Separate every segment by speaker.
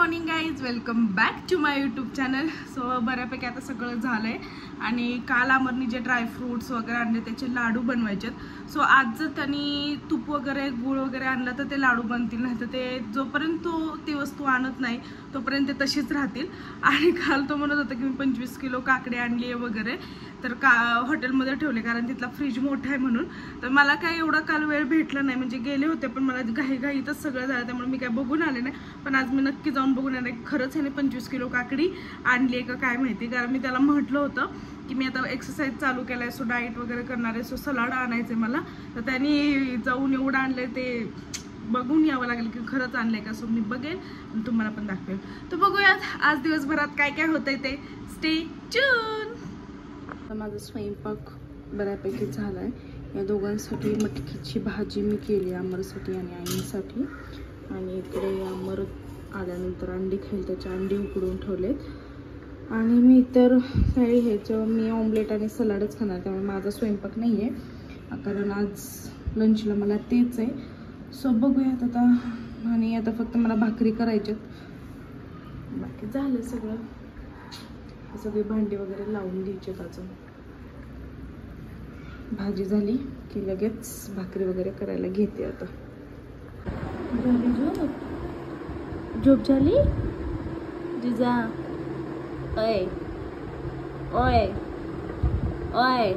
Speaker 1: Morning guys, welcome back to my YouTube channel. So बऱ्यापैकी आता सगळं झालं आहे आणि काल अमरनी जे ड्रायफ्रूट्स वगैरे आणले त्याचे लाडू बनवायचे आहेत. सो आज जर त्यांनी तूप वगैरे गूळ वगैरे आणलं तर ते लाडू बनतील, नाही तर ते जोपर्यंत तो ती वस्तू आणत नाही तोपर्यंत ते तशीच राहतील. आणि काल तो म्हणत होता की मी 25 किलो काकडे आणली आहे वगैरे, तर हॉटेलमध्ये ठेवले कारण तिथला फ्रीज मोठा आहे म्हणून. तर मला काय एवढा काल वेळ भेटला नाही, म्हणजे गेले होते पण मला घाईतच सगळं झालं त्यामुळे मी काय बघून आले नाही. पण आज मी नक्की जाऊन बघून आले खरंच ह्याने 25 किलो काकडी आणली आहे का काय माहिती. कारण मी त्याला म्हटलं होतं की मी आता एक्सरसाइज चालू केला आहे, सो डाएट वगैरे करणार आहे, सो सलाड आणायचं आहे मला. तर त्यांनी जाऊन एवढं आणलं ते बघून यावं लागेल की खरंच आणलंय का. सो मी बघेन आणि तुम्हाला पण दाखवेल. तर बघूयात आज दिवसभरात काय काय होतंय ते. Stay tune. माझा स्वयंपाक बऱ्यापैकी झाला आहे. या दोघांसाठी मटकीची भाजी मी केली, अमरसाठी आणि आईसाठी. आणि इकडे अमर आल्यानंतर अंडी खाईल, त्याचे अंडी उकडून ठेवलेत. आणि मी तर काही ह्याचं मी ऑमलेट आणि सलाडच खाणार, त्यामुळे माझा स्वयंपाक नाही आहे कारण आज लंचला मला तेच आहे. सो बघूयात आता. आणि आता फक्त मला भाकरी करायच्यात, बाकी झालं सगळं. सगळे भांडी वगैरे लावून घ्यायचे. अजून भाजी झाली की लगेच भाकरी वगैरे करायला घेते. आता झाली झोप झाली जिजा. ओय ओय ओय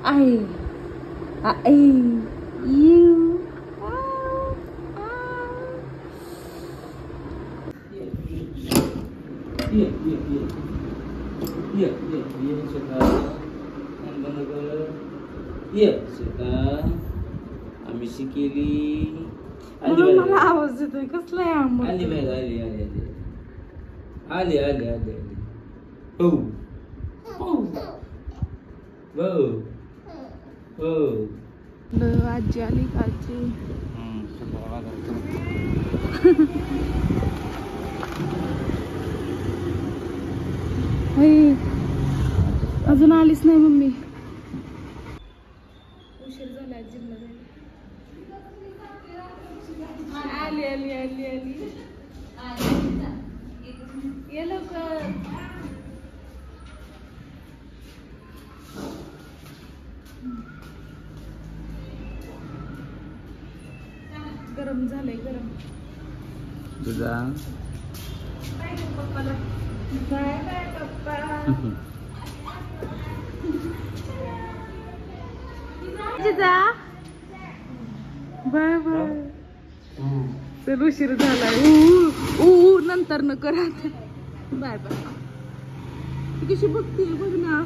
Speaker 1: आई आई यू
Speaker 2: आम्ही शिकेली.
Speaker 1: मला आवाज येतोय कसला आहे.
Speaker 2: आली बाहेर आली आली आली आली आली आली. हो हो हो
Speaker 1: आजी आली का आजी. अजून आलीच नाही मम्मी. उशीर झाला आजीला. आली आली आली आली ये लवकर. गरम झालंय गरम.
Speaker 2: तुझा
Speaker 1: पप्पाला बाय बाय पप्पा. जिजा बाय बाय. चल उशीर झालाय. नंतर न करा. Bye bye. कशी बघते बघ ना.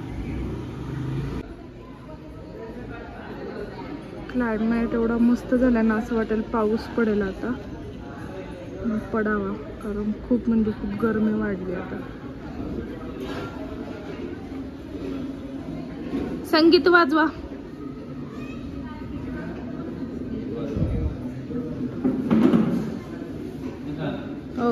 Speaker 1: क्लायमेट एवढा मस्त झाला ना, असं वाटेल पाऊस पडेल आता. पडावा कारण खूप म्हणजे खूप गरमी वाढली आता. संगीत वाजवा. हो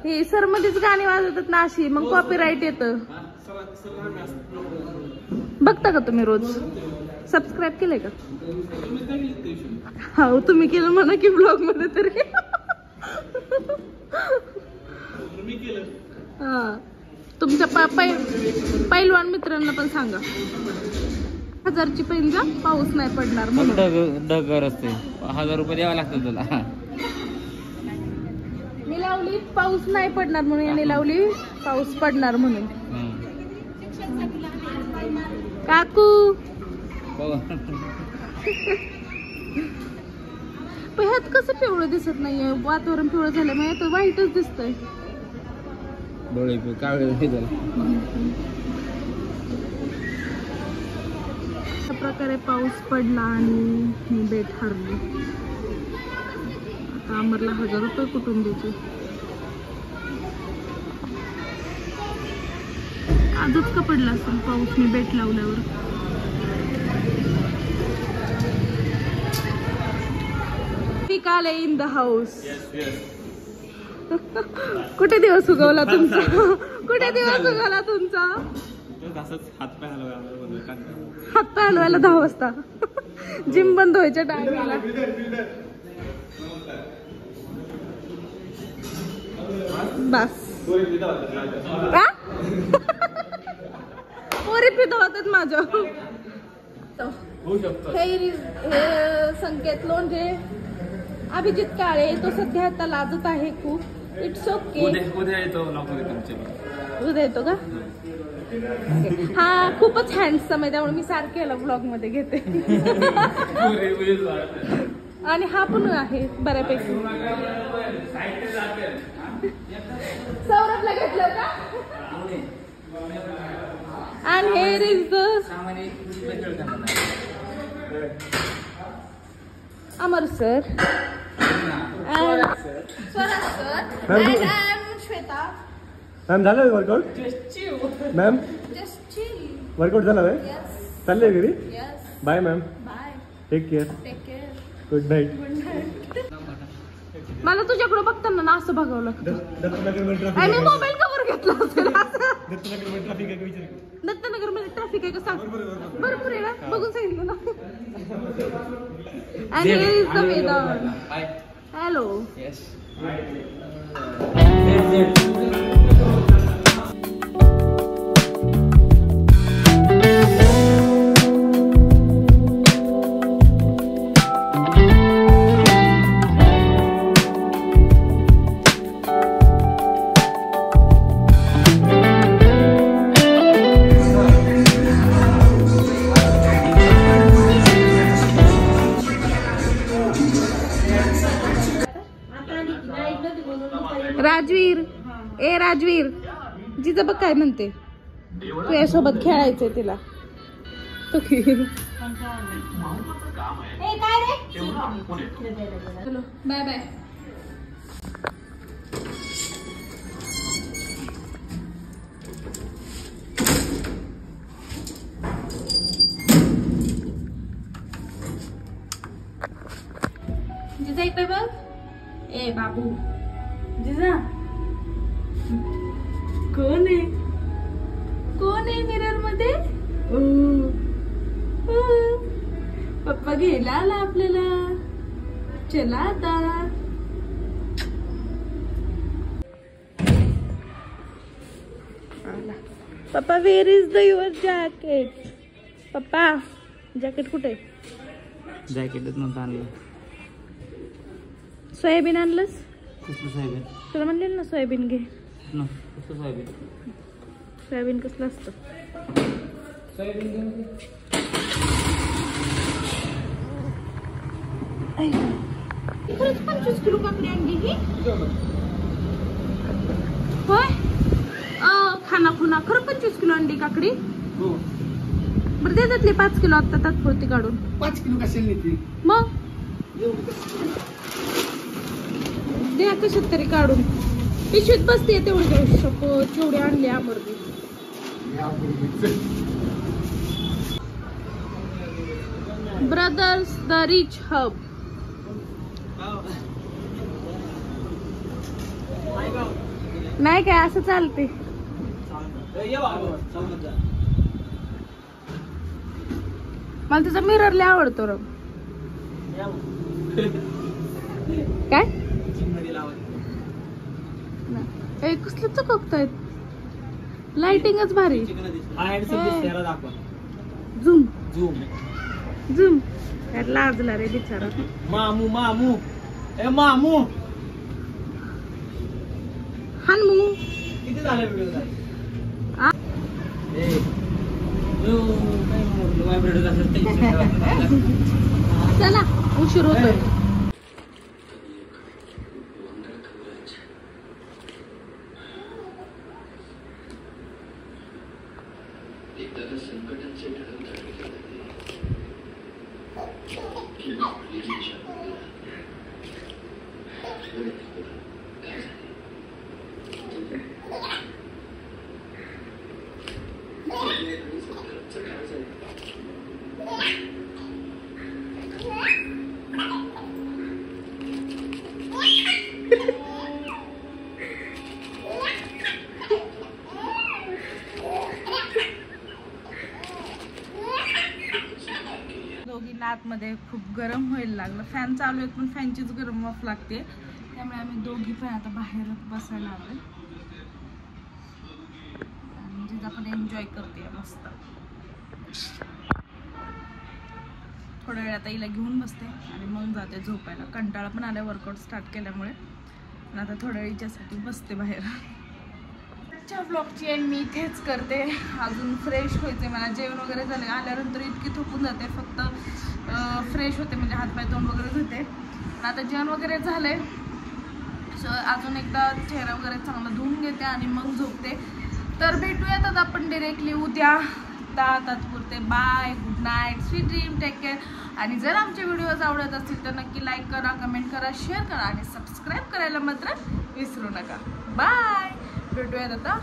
Speaker 1: हे सर मध्येच गाणी वाजवतात ना अशी, मग कॉपीराईट येतं. बघता का तुम्ही रोज? सबस्क्राईब केलंय का? हो तुम्ही केलं म्हणा की ब्लॉग मध्ये तरी. हा तुमच्या पैलवान मित्रांना पण सांगा 1000ची पैल जा, पाऊस नाही पडणार म्हणून.
Speaker 2: ढगर असते 1000 रुपये द्यावा लागतं तुला.
Speaker 1: मी लावली पाऊस नाही पडणार म्हणून, याने लावली पाऊस पडणार म्हणून. काकू ह्यात कसं पिवळं दिसत नाहीये, वातावरण पिवळं झाल्यामुळे तो वाईटच दिसतंय.
Speaker 2: डोळे कावळे
Speaker 1: अशा प्रकारे पाऊस पडला आणि मी बेट हरली. आता अमरला 1000 रुपये कुठून द्यायचे. आजच का पडला असेल पाऊस मी बेट लावल्यावर. आले इन द हाऊस. कुठे दिवस उगवला तुमचा? कुठे दिवस उगवला तुमचा? हातपाय हलवायला 10 वाजता जिम बंद व्हायच्या टायमाला. बस पोरी पितो होतात माझं. हे संकेत लोंढे, अभिजित काळे, तो सध्या आता लाजत आहे खूप. It's okay.
Speaker 2: उद्या
Speaker 1: येतो का? हा खूपच हँडसम आहे त्यामुळे मी सारखे याला ब्लॉग मध्ये घेते. आणि हा पण आहे बऱ्यापैकी. सौरभला घेतलं का? And here is the Amar sir and Swaraj sir and I am Shweta.
Speaker 3: Ma'am झालं workout? Ma'am
Speaker 1: Just chill.
Speaker 3: Workout झालं आहे?
Speaker 1: Yes.
Speaker 3: चाललंय घरी?
Speaker 1: Yes.
Speaker 3: Bye ma'am.
Speaker 1: Bye.
Speaker 3: Take care.
Speaker 1: Take care.
Speaker 3: Good night.
Speaker 1: Good night. मला तुझ्याकडे बघताना ना असं बघावं लागतं. आणि मोबाईल कवर घेतला असेल असं. दत्तनगर मध्ये ट्रॅफिक आहे का सांग? भरपूर आहे ना, बघून सांगितलं ना. आणि here is the Vedant. Hello. Rajveer, ए राजवीर, जिचं बघ काय म्हणते. तुझ्यासोबत खेळायचंय तिला. तो बाय बाय. जिजा इकडे बघ. ए बाबू जिजा कोण आहे? कोण आहे मिरर मध्ये? पप्पा घ्यायला आला आपल्याला. चला आता. पप्पा where is the your jacket? पप्पा जॅकेट कुठे?
Speaker 2: जॅकेटच नव्हतं आणलं.
Speaker 1: सोयाबीन आणलंस?
Speaker 2: कसलं सोयाबीन?
Speaker 1: तुला म्हणले ना सोयाबीन घे.
Speaker 2: कसलं सोयाबीन?
Speaker 1: सोयाबीन कसलं असतं?
Speaker 2: सोयाबीन
Speaker 1: खरंच 25 किलो काकडी आणली ही? होय खाना खुना खरं 25 किलो आणली काकडी? बरं दे त्यातले 5 किलो आता तात्पुरती काढून.
Speaker 3: 5 किलो कशाला नेते?
Speaker 1: मग द्या कशात तरी काढून. पिशवीत बसते तेवढी देऊ शकतो. तेवढी आणली अमरदी. Brothers the rich hub. नाही काय असं चालते. मला तुझा मिरर लय आवडतो र. काय कसलं चककतायत. लाइटिंगच भारी. झूम झूम झूम. लाजला रे बिचारा.
Speaker 3: मामू मामू ए मामू
Speaker 1: हनमू.
Speaker 3: किती झाले व्हिडिओ?
Speaker 1: चला उशीर होतोय. आतमध्ये खूप गरम व्हायला लागलं. फॅन चालू आहेत पण फॅनचीच गरम वाफ लागते, त्यामुळे आम्ही दोघी पण आता बाहेर बसायला आलोय. म्हणजे आपण एन्जॉय करते मस्त. थोड्या वेळ आता हिला घेऊन बसते आणि मग जाते झोपायला. कंटाळा पण आलाय वर्कआउट स्टार्ट केल्यामुळे. आणि आता थोड्या वेळ हिच्यासाठी बसते बाहेर. आजच्या ब्लॉगची एंड मी इथेच करते. अजून फ्रेश व्हायचे मला. जेवण वगैरे झाले, आल्यानंतर इतकी थकून जाते, फक्त फ्रेश होते म्हणजे हातपाय तोंड वगैरे धुते. आता जेवण वगैरे झालंय, सो अजून एकदा चेहरा वगैरे चांगला धुवून घेते आणि मग झोपते. तर भेटूयात आता आपण डिरेक्टली उद्या. तात्पुरते bye, good night, sweet dream, take care. आणि जर आमचे व्हिडिओज आवडत असतील तर नक्की लाईक करा, कमेंट करा, शेअर करा आणि सबस्क्राईब करायला मात्र विसरू नका. बाय, भेटूयात आता